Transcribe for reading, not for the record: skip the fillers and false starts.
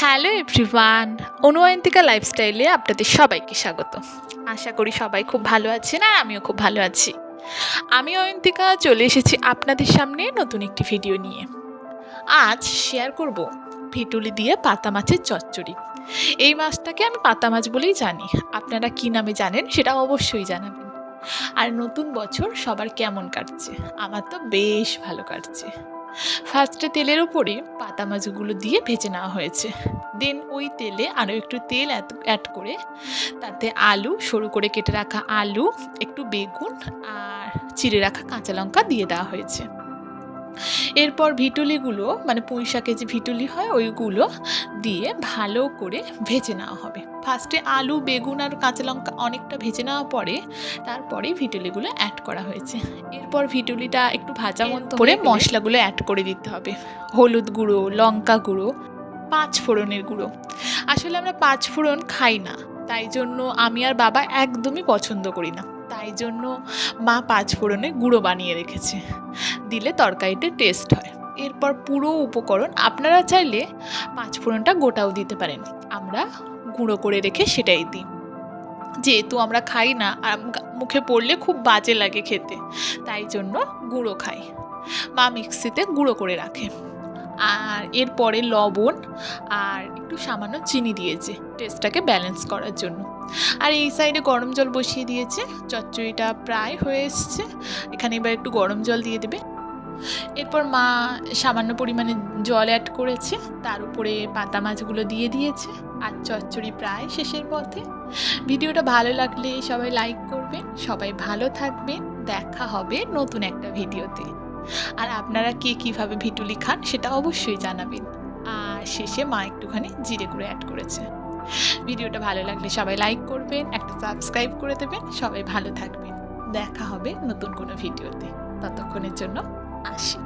Hello everyone, অনুয়ন্তিকা লাইফস্টাইলে আপনাদের সবাইকে স্বাগত। আশা করি সবাই খুব ভালো আছেন আর আমিও খুব ভালো আছি। আমি অয়ন্তিকা চলে এসেছি আপনাদের সামনে নতুন একটি ভিডিও নিয়ে। আজ শেয়ার করব ভিটুলি দিয়ে পাতা মাছের চচ্চড়ি। এই মাছটাকে আমি পাতা মাছ বলেই জানি। আপনারা কি নামে জানেন সেটা অবশ্যই জানাবেন। আর নতুন বছর সবার কেমন কাটছে? আমার তো বেশ ভালো কাটছে। ফার্স্টে তেলের উপরে পাতা মাছগুলো দিয়ে ভেজে নেওয়া হয়েছে। দেন ওই তেলে আরও একটু তেল অ্যাড করে তাতে আলু, সরু করে কেটে রাখা আলু, একটু বেগুন আর চিড়ে রাখা কাঁচা লঙ্কা দিয়ে দেওয়া হয়েছে। এরপর ভিটুলিগুলো মানে পুঁই শাকে যে ভিটুলি হয় ওইগুলো দিয়ে ভালো করে ভেজে নেওয়া হবে। ফার্স্টে আলু, বেগুন আর কাঁচা লঙ্কা অনেকটা ভেজে নেওয়ার পরে তারপরেই ভিটুলিগুলো অ্যাড করা হয়েছে। এরপর ভিটুলিটা একটু ভাজা মতো করে মশলাগুলো অ্যাড করে দিতে হবে। হলুদ গুঁড়ো, লঙ্কা গুঁড়ো, 5 ফোড়নের গুঁড়ো। আসলে আমরা 5 ফোড়ন খাই না, তাই জন্য আমি আর বাবা একদমই পছন্দ করি না, তাই জন্য মা 5 ফোড়নের গুঁড়ো বানিয়ে রেখেছে, দিলে তরকারিতে টেস্ট হয়। এরপর পুরো উপকরণ আপনারা চাইলে 5 ফোড়নটা গোটাও দিতে পারেন, আমরা গুঁড়ো করে রেখে সেটাই দিই। যেহেতু আমরা খাই না আর মুখে পড়লে খুব বাজে লাগে খেতে, তাই জন্য গুঁড়ো খাই। মা মিক্সিতে গুঁড়ো করে রাখে। আর এরপরে লবণ আর একটু সামান্য চিনি দিয়েছে টেস্টটাকে ব্যালেন্স করার জন্য। আর এই সাইডে গরম জল বসিয়ে দিয়েছে। চচ্চড়িটা প্রায় হয়ে এসছে, এখানে এবার একটু গরম জল দিয়ে দেবে। এরপর মা সামান্য পরিমাণে জল অ্যাড করেছে, তার উপরে পাতা মাছগুলো দিয়ে দিয়েছে। আর চচ্চড়ি প্রায় শেষের পথে। ভিডিওটা ভালো লাগলে সবাই লাইক করবেন, সবাই ভালো থাকবেন। দেখা হবে নতুন একটা ভিডিওতে। আর আপনারা কে কীভাবে ভিটুলি খান সেটা অবশ্যই জানাবেন। আর শেষে মা একটুখানি জিরে গুঁড়ো অ্যাড করেছে। ভিডিওটা ভালো লাগলে সবাই লাইক করবেন, একটা সাবস্ক্রাইব করে দেবেন। সবাই ভালো থাকবেন। দেখা হবে নতুন কোনো ভিডিওতে। ততক্ষণের জন্য আসি।